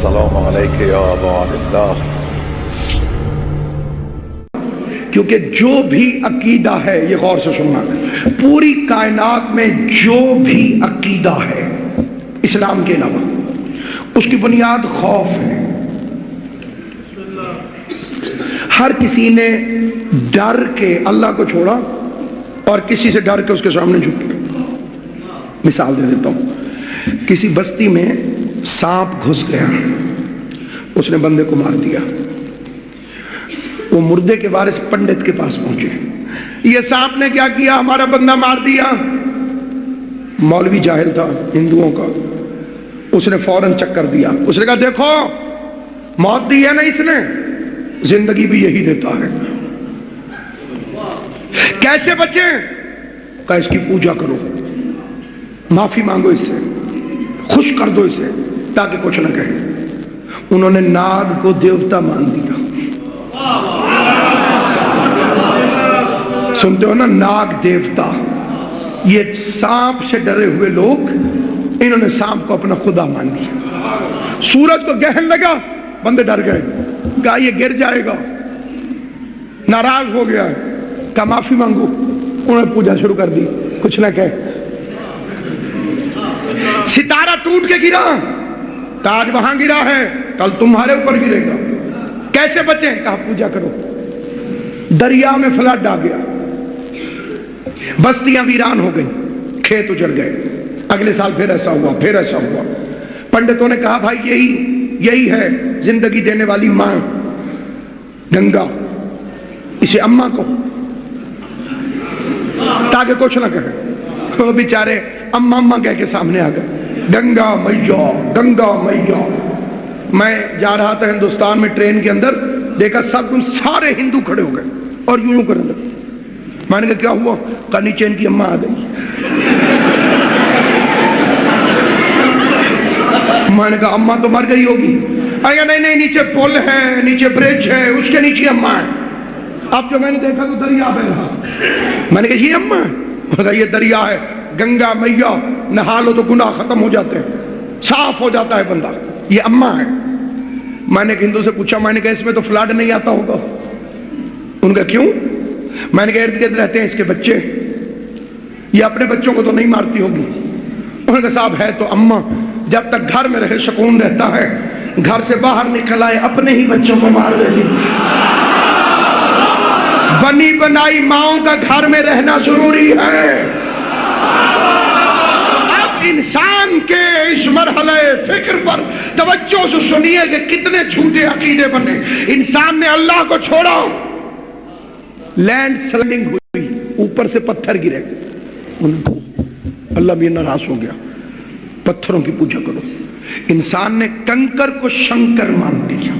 السلام علیکم یا ابا عبداللہ. کیونکہ جو بھی عقیدہ ہے، یہ غور سے سننا، پوری کائنات میں جو بھی عقیدہ ہے اسلام کے علاوہ، اس کی بنیاد خوف ہے. ہر کسی نے ڈر کے اللہ کو چھوڑا اور کسی سے ڈر کے اس کے سامنے جھک گیا. مثال دے دیتا ہوں، کسی بستی میں سانپ گھس گیا، اس نے بندے کو مار دیا. وہ مردے کے وارث پنڈت کے پاس پہنچے، یہ سانپ نے کیا کیا؟ ہمارا بندہ مار دیا. مولوی جاہل تھا ہندوؤں کا، اس نے فوراً چکر دیا. اس نے کہا دیکھو، موت دی ہے نا اس نے، زندگی بھی یہی دیتا ہے، کیسے بچیں؟ کہا اس کی پوجا کرو، معافی مانگو اس سے، خوش کر دو اسے تاکہ کچھ نہ کہے. انہوں نے ناگ کو دیوتا مان دیا. سنتے ہو نا، ناگ دیوتا. یہ سانپ سے ڈرے ہوئے لوگ، انہوں نے سانپ کو اپنا خدا مان لیا. سورج کو گہن لگا، بندے ڈر گئے، کہا یہ گر جائے گا. ناراض ہو گیا، کہا معافی مانگو. انہوں نے پوجا شروع کر دی، کچھ نہ کہے. ستارہ ٹوٹ کے گرا، تاج وہاں گرا ہے، کل تمہارے اوپر گرے گا، کیسے بچیں؟ کہا پوجا کرو. دریا میں فلڈ آ گیا، بستیاں ویران ہو گئی، کھیت اجڑ گئے. اگلے سال پھر ایسا ہوا، پھر ایسا ہوا. پنڈتوں نے کہا بھائی یہی ہے زندگی دینے والی ماں گنگا، اسے اماں کو، تاکہ کچھ نہ کہے. وہ بیچارے اماں اماں کہہ کے سامنے آ گئے، گنگا میاں، گنگا میاں. میں جا رہا تھا ہندوستان میں ٹرین کے اندر، دیکھا سارے ہندو کھڑے ہو گئے اور یوں کرنے لگے. میں نے کہا کیا ہوا؟ کہا نیچے ان کی اماں آ گئی. میں نے کہا اماں تو مر گئی ہوگی. آیا نہیں، نیچے پل ہے، نیچے برج ہے، اس کے نیچے اماں ہے. اب جو میں نے دیکھا تو دریا بہ رہا. میں نے کہا یہ اماں ہے؟ یہ دریا ہے، گنگا میاں، نہا لو تو گناہ ختم ہو جاتے ہیں، صاف ہو جاتا ہے بندہ. یہ اماں ہے. میں نے ایک ہندو سے پوچھا، میں نے کہا اس میں تو فلڈ نہیں آتا ہوگا. ان کا کیوں؟ میں نے کہا ارد گرد رہتے ہیں اس کے بچے، یہ اپنے بچوں کو تو نہیں مارتی ہوگی. انہوں نے کہا صاحب ہے تو اماں، جب تک گھر میں رہے سکون رہتا ہے، گھر سے باہر نکل آئے اپنے ہی بچوں کو مار دیتی. بنی بنائی ماؤں کا گھر میں رہنا ضروری ہے. اب انسان کے اس مرحلے فکر پر توجہ سے سنیے کہ کتنے جھوٹے عقیدے بنے. انسان نے اللہ کو چھوڑا، لینڈ سلائڈنگ ہوئی، اوپر سے پتھر گرے، اللہ بھی ناراض ہو گیا. پتھروں کی پوجا کرو. انسان نے کنکر کو شنکر مان لیا،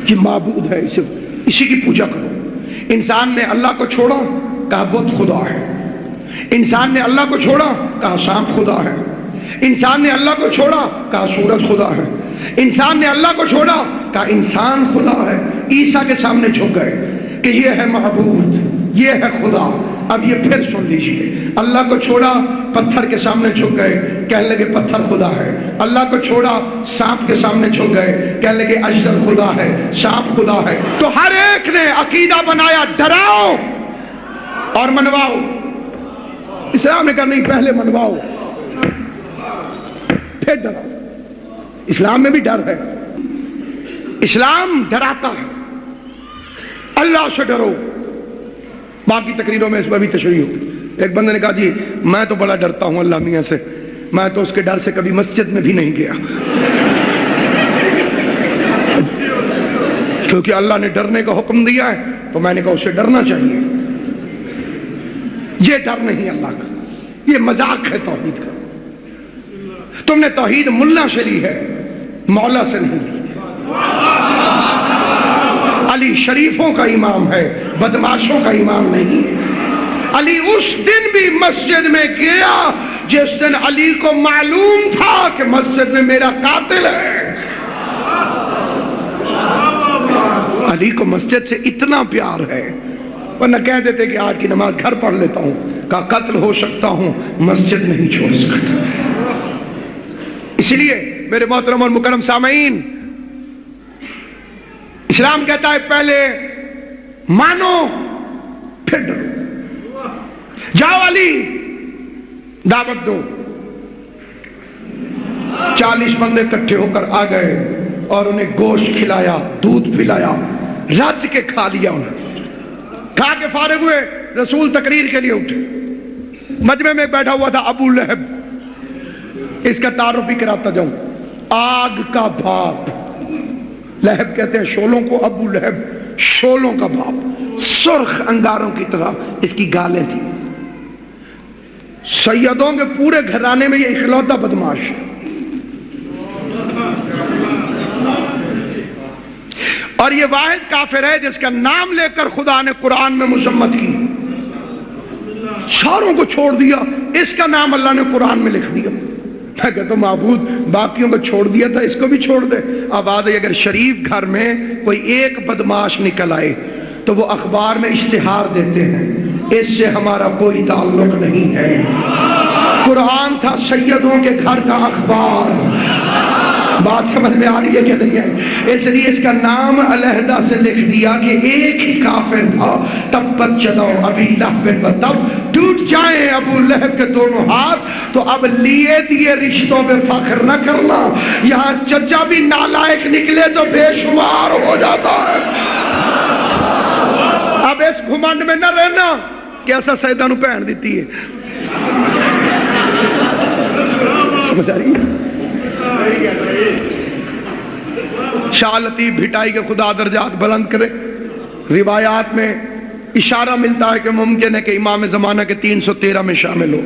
یہ معبود ہے، اسی کی پوجا کرو. انسان نے اللہ کو چھوڑا، کہا بت خدا ہے. انسان نے اللہ کو چھوڑا، کہا سانپ خدا ہے. انسان نے اللہ کو چھوڑا، کہا سورج خدا ہے. انسان نے اللہ کو چھوڑا، کہا انسان خدا ہے. عیسیٰ کے سامنے جھک گئے کہ یہ ہے معبود، یہ ہے خدا. اب یہ پھر سن لیجئے، اللہ کو چھوڑا، پتھر کے سامنے جھک گئے، کہنے لگے پتھر خدا ہے. اللہ کو چھوڑا، سانپ کے سامنے جھک گئے، کہنے لگے اجدر خدا ہے، سانپ خدا ہے. تو ہر ایک نے عقیدہ بنایا، ڈراؤ اور منواؤ. اسلام نے کہا نہیں، پہلے منواؤ پھر ڈراؤ. اسلام میں بھی ڈر ہے، اسلام ڈراتا ہے. اللہ سے ڈرو. باقی تقریروں میں اس پر بھی تشریح ہو. ایک بندے نے کہا جی میں تو بڑا ڈرتا ہوں اللہ میاں سے، میں تو اس کے ڈر سے کبھی مسجد میں بھی نہیں گیا، کیونکہ اللہ نے ڈرنے کا حکم دیا ہے تو میں نے کہا اسے ڈرنا چاہیے. یہ ڈر نہیں اللہ کا، یہ مذاق ہے توحید کا. تم نے توحید ملا سے لی ہے، مولا سے نہیں لی. علی شریفوں کا امام ہے، بدماشوں کا امام نہیں ہے. علی اس دن بھی مسجد میں گیا جس دن علی کو معلوم تھا کہ مسجد میں میرا قاتل ہے. علی کو مسجد سے اتنا پیار ہے، ورنہ کہہ دیتے کہ آج کی نماز گھر پڑھ لیتا ہوں. کہا قتل ہو سکتا ہوں، مسجد نہیں چھوڑ سکتا. اس لیے میرے محترم اور مکرم سامعین، اسلام کہتا ہے پہلے مانو پھر ڈرو۔ جاؤ علی دعوت دو۔ 40 بندے اکٹھے ہو کر آ گئے اور انہیں گوشت کھلایا، دودھ پلایا، رج کے کھا لیا۔ انہیں کھا کے فارغ ہوئے، رسول تقریر کے لیے اٹھے۔ مجمع میں بیٹھا ہوا تھا ابو لہب، اس کا تعارف بھی کراتا جاؤں، آگ کا باپ۔ لہب کہتے ہیں شولوں کو، ابو لہب شولوں کا باپ، سرخ انگاروں کی طرح اس کی گالیں تھیں۔ سیدوں کے پورے گھرانے میں یہ اکلوتا بدماش ہے، اور یہ واحد کافر ہے جس کا نام لے کر خدا نے قرآن میں مذمت کی۔ ساروں کو چھوڑ دیا، اس کا نام اللہ نے قرآن میں لکھ دیا۔ میں کہتا ہوں معبود باقیوں کو چھوڑ دیا تھا، اس کو بھی چھوڑ دے۔ اب آدھے اگر شریف گھر میں کوئی ایک بدماش نکل آئے تو وہ اخبار میں اشتہار دیتے ہیں، اس سے ہمارا کوئی تعلق نہیں ہے۔ قرآن تھا سیدوں کے گھر کا اخبار۔ بات سمجھ میں آ رہی ہے کہ نہیں ہے؟ اس لیے اس کا نام علیحدہ سے لکھ دیا کہ ایک ہی کافر تھا۔ تبت یدا ابی لہب وتب، ٹوٹ جائیں ابو لہب کے دونوں ہاتھ۔ تو اب لیے دیے رشتوں پہ فخر نہ کرنا، یہاں چچا بھی نالائق نکلے تو بے شمار ہو جاتا ہے۔ اب اس گھمنڈ میں نہ رہنا کہ ایسا سیدہ نو پہن دیتی ہے۔ سمجھ آ رہی ہے؟ شاہ لطیف بھٹائی کے خدا درجات بلند کرے، روایات میں اشارہ ملتا ہے کہ ممکن ہے کہ امام زمانہ کے 313 میں شامل ہو۔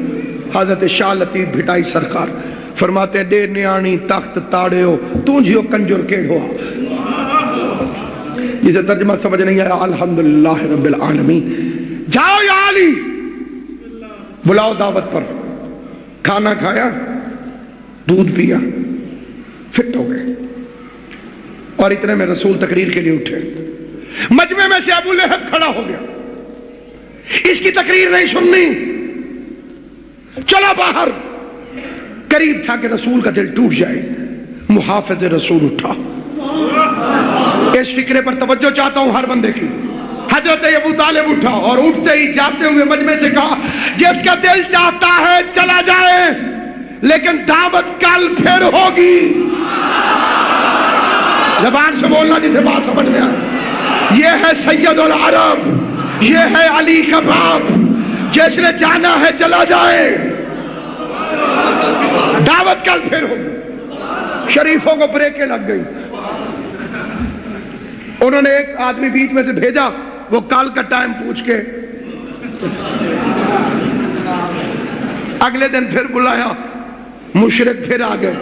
حضرت شاہ لطیف بھٹائی سرکار فرماتے ہیں ڈے نیانی تخت تاڑے ہو تو جیو کنجر کے ہوا۔ جسے ترجمہ سمجھ نہیں آیا الحمدللہ رب العالمین۔ جاؤ یا علی، بلاؤ دعوت پر۔ کھانا کھایا، دودھ پیا، فٹ ہو گئے، اور اتنے میں رسول تقریر کے لیے اٹھے۔ مجمع میں سے ابو لہب کھڑا ہو گیا، اس کی تقریر نہیں سننی، چلا باہر۔ قریب تھا کہ رسول کا دل ٹوٹ جائے۔ محافظ رسول اٹھا۔ اس فکرے پر توجہ چاہتا ہوں ہر بندے کی۔ حضرت ابو طالب اٹھا اور اٹھتے ہی جاتے ہوئے مجمع سے کہا جس کا دل چاہتا ہے چلا جائے، لیکن دعوت کل پھر ہوگی۔ زبان سے بولنا جسے بات سمجھ میں آئے۔ یہ ہے سید العرب، یہ ہے علی کا باپ، جس نے جانا ہے چلا جائے، دعوت کل پھر ہوگی۔ شریفوں کو بریکیں لگ گئی۔ انہوں نے ایک آدمی بیچ میں سے بھیجا، وہ کل کا ٹائم پوچھ کے اگلے دن پھر بلایا۔ مشرک پھر آ گئے۔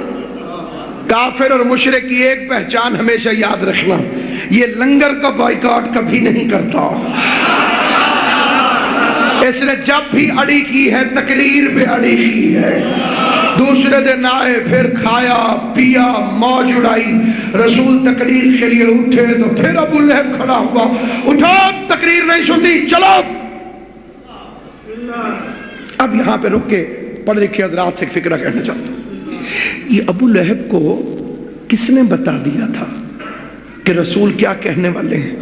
کافر اور مشرک کی ایک پہچان ہمیشہ یاد رکھنا، یہ لنگر کا بائیکاٹ کبھی نہیں کرتا۔ اس نے جب بھی اڑی کی ہے تقریر پہ اڑی کی ہے۔ دوسرے دن آئے، پھر کھایا پیا، موج اڑائی۔ رسول تقریر کے لیے اٹھے تو پھر ابو لہب کھڑا ہوا، اٹھو تقریر نہیں سننی، چلو۔ اب یہاں پہ رک کے پڑھ لکھے حضرات سے ایک فکرہ کہنا چاہتا ہوں۔ یہ ابو لہب کو کس نے بتا دیا تھا کہ رسول کیا کہنے والے ہیں؟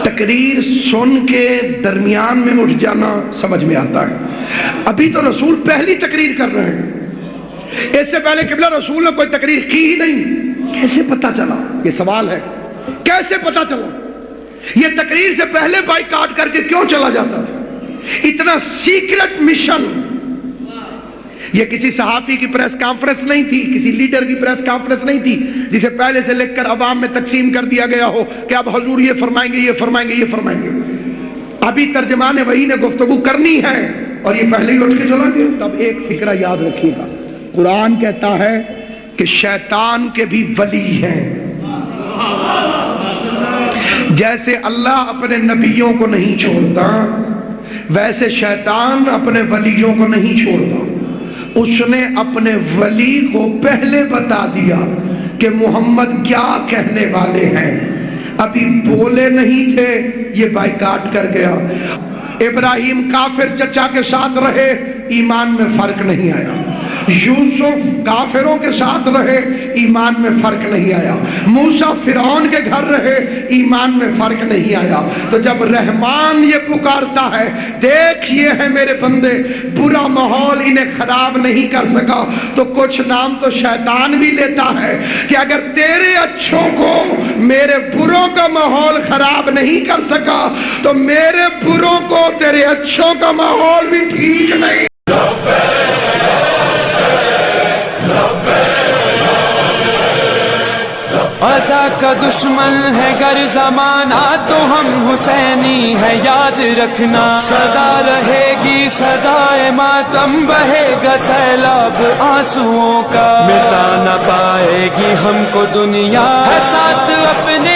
تقریر سن کے درمیان میں اٹھ جانا سمجھ میں آتا ہے، ابھی تو رسول پہلی تقریر کر رہے ہیں۔ اس سے پہلے قبلہ رسول نے کوئی تقریر کی ہی نہیں، کیسے پتا چلا؟ یہ سوال ہے، کیسے پتا چلا؟ یہ تقریر سے پہلے بائیکاٹ کر کے کیوں چلا جاتا تھا؟ اتنا سیکرٹ مشن۔ یہ کسی صحافی کی پریس کانفرنس نہیں تھی، کسی لیڈر کی پریس کانفرنس نہیں تھی جسے پہلے سے لکھ کر عوام میں تقسیم کر دیا گیا ہو کہ اب حضور یہ فرمائیں گے، یہ فرمائیں گے، یہ فرمائیں گے۔ ابھی ترجمان وحی نے گفتگو کرنی ہے اور یہ پہلے ہی اٹھ کے چلا گیا۔ تب ایک فکرہ یاد رکھیے گا، قرآن کہتا ہے کہ شیطان کے بھی ولی ہیں۔ جیسے اللہ اپنے نبیوں کو نہیں چھوڑتا، ویسے شیطان اپنے ولیوں کو نہیں چھوڑتا۔ اس نے اپنے ولی کو پہلے بتا دیا کہ محمد کیا کہنے والے ہیں، ابھی بولے نہیں تھے، یہ بائیکاٹ کر گیا۔ ابراہیم کافر چچا کے ساتھ رہے، ایمان میں فرق نہیں آیا۔ یوسف کافروں کے ساتھ رہے، ایمان میں فرق نہیں آیا، موسیٰ فرعون کے گھر رہے، ایمان میں فرق نہیں آیا۔ تو جب رحمان یہ پکارتا ہے، دیکھ یہ ہے میرے بندے، برا ماحول انہیں خراب نہیں کر سکا، تو کچھ نام تو شیطان بھی لیتا ہے کہ اگر تیرے اچھوں کو میرے بروں کا ماحول خراب نہیں کر سکا تو میرے بروں کو تیرے اچھوں کا ماحول بھی ٹھیک نہیں۔ عزا کا دشمن ہے گر زمانہ تو ہم حسینی ہے یاد رکھنا، صدا رہے گی صدائے ماتم، بہے گا سیلاب آنسوؤں کا، مٹا نہ پائے گی ہم کو دنیا، ہے ساتھ اپنے